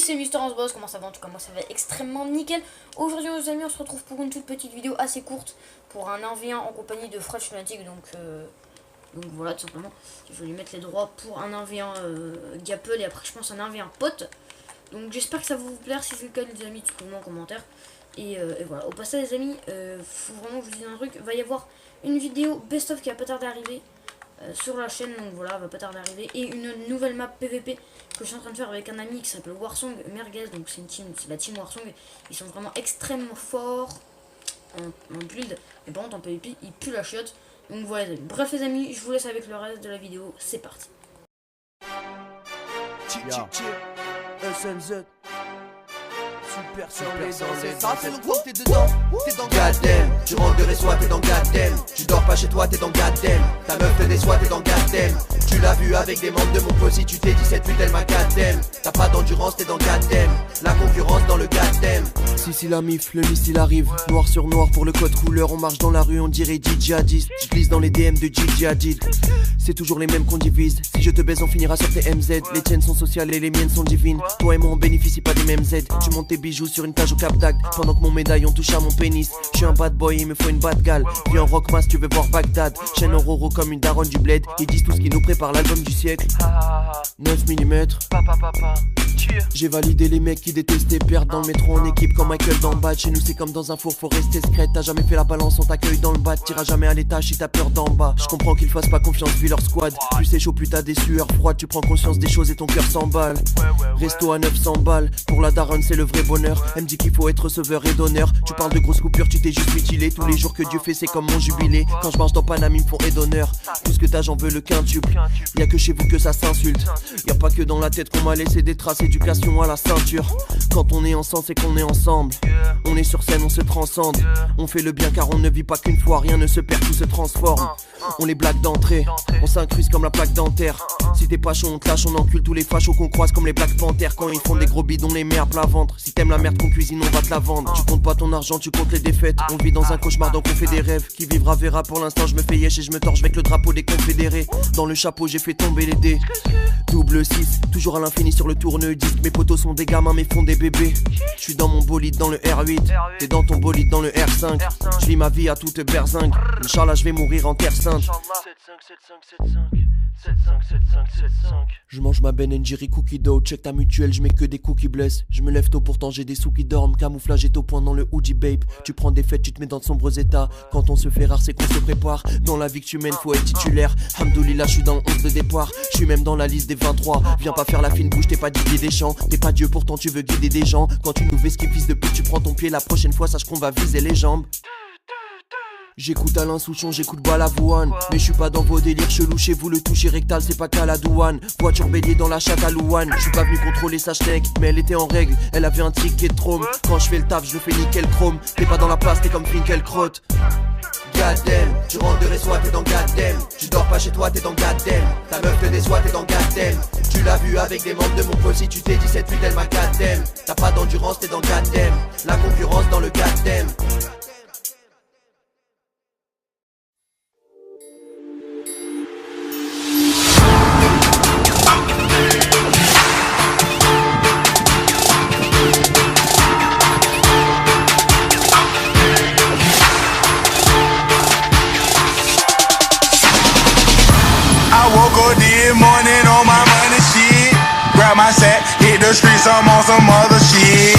c'est Mister Boss, comment ça va? En tout cas moi ça va extrêmement nickel. Aujourd'hui les amis on se retrouve pour une toute petite vidéo assez courte pour un 1v1 en compagnie de Fresh Lunatic. Donc voilà, tout simplement je vais lui mettre les droits pour un 1v1 Gapple et après je pense un 1v1 pote. Donc j'espère que ça va vous plaire, si c'est le cas les amis dites-le-moi en commentaire. Et voilà, au passage les amis, faut vraiment que je vous dise un truc, va y avoir une vidéo best-of qui va pas tarder à arriver sur la chaîne, donc voilà, va pas tarder à arriver. Et une nouvelle map PVP que je suis en train de faire avec un ami qui s'appelle Warsong Merguez, donc c'est la team Warsong. Ils sont vraiment extrêmement forts en build, mais par contre en PVP ils puent la chiotte. Donc voilà les amis. Bref les amis, je vous laisse avec le reste de la vidéo, c'est parti. SNZ Super ça c'est le groupe, t'es dedans, t'es dans Goddamn. Tu rentres de réseau, t'es dans Goddamn. Tu dors pas chez toi, t'es dans Goddamn. Ta meuf te déçoit, t'es dans Goddamn. Tu l'as vu avec des membres de mon posi, tu t'es dit cette pute elle m'a Goddamn. T'as pas d'endurance, t'es dans Goddamn. La concurrence dans le Goddamn. Si la mif, le missile arrive. Noir sur noir pour le code couleur. On marche dans la rue, on dirait djihadiste. Je glisse dans les DM de Gigi Hadid. C'est toujours les mêmes qu'on divise. Si je te baise on finira sur tes MZ. Les tiennes sont sociales et les miennes sont divines. Toi et moi on bénéficie pas des mêmes aides. Tu montes tes bijoux sur une cage au Cap d'Agde pendant que mon médaillon touche à mon pénis. Je suis un bad boy, il me faut une bad gal. Viens en rockmas, tu veux voir Bagdad. Chaîne en roro comme une daronne du bled. Ils disent tout ce qui nous prépare l'album du siècle. 9 mm. J'ai validé les mecs qui détestaient perdre dans le métro en équipe comme Michael dans le bas. Chez nous c'est comme dans un four, faut rester secret. T'as jamais fait la balance, on t'accueille dans le bas. T'iras jamais à l'étage si t'as peur d'en bas. Je comprends qu'ils fassent pas confiance vu leur squad. Plus c'est chaud, plus t'as des sueurs froides. Tu prends conscience des choses et ton cœur s'emballe. Resto à 900 balles, pour la daronne c'est le vrai bonheur. Elle me dit qu'il faut être receveur et donneur. Tu parles de grosses coupures, tu t'es juste mutilé. Tous les jours que Dieu fait c'est comme mon jubilé. Quand je marche dans Paname ils me font aide d'honneur. Tout ce que t'as j'en veux le quintuple. Y'a que chez vous que ça s'insulte. Y'a pas que dans la tête qu'on m'a laissé des traces. Éducation à la ceinture. Quand on est ensemble c'est qu'on est ensemble. On est sur scène, on se transcende. On fait le bien car on ne vit pas qu'une fois. Rien ne se perd, tout se transforme. On les blague d'entrée, on s'incruste comme la plaque dentaire. Si t'es pas chaud on te lâche, on encule tous les fachos qu'on croise comme les Black Panthers. Quand ils font des gros bidons, les met à plat ventre. Si t'aimes la merde qu'on cuisine on va te la vendre. Tu comptes pas ton argent, tu comptes les défaites. On vit dans un cauchemar donc on fait des rêves. Qui vivra verra, pour l'instant je me fais yesh et je me torche avec le drapeau des confédérés. Dans le chapeau j'ai fait tomber les dés. Double 6, toujours à l'infini sur le tourne-disque. Mes potos sont des gamins mais font des bébés. Je suis dans mon bolide dans le R8. T'es dans ton bolide dans le R5. Je vis ma vie à toute berzingue. Inch'Allah je vais mourir en terre sainte. 75. Je mange ma Ben & Jerry cookie dough. Check ta mutuelle, je mets que des cookies bless. Je me lève tôt pourtant j'ai des sous qui dorment. Camouflage est au point dans le hoodie babe. Tu prends des fêtes, tu te mets dans de sombres états. Quand on se fait rare c'est qu'on se prépare. Dans la vie que tu mènes faut être titulaire. Hamdoulillah je suis dans le 11 de départ. Je suis même dans la liste des 23. Viens pas faire la fine bouche, t'es pas Didier Deschamps. T'es pas Dieu pourtant tu veux guider des gens. Quand tu nous fais fils de pute tu prends ton pied. La prochaine fois sache qu'on va viser les jambes. J'écoute Alain Souchon, j'écoute Balavoine. Mais je suis pas dans vos délires chelous. Chez vous le toucher rectal c'est pas qu'à la douane. Voiture bélier dans la chatte à Louane. Je suis pas venu contrôler sa schneck, mais elle était en règle. Elle avait un ticket de trôme. Quand je fais le taf je fais nickel chrome. T'es pas dans la place, t'es comme Finkelkraut. Goddamn, tu rentres de réseau, t'es dans Goddamn. Tu dors pas chez toi, t'es dans Goddamn. Ta meuf te déçoit, t'es dans Goddamn. Tu l'as vu avec des membres de mon posi, tu t'es dit cette pute elle m'a Goddamn. T'as pas d'endurance, t'es dans Goddamn. La concurrence dans le Goddamn. Morning on my money shit. Grab my sack, hit the streets, I'm on some other shit.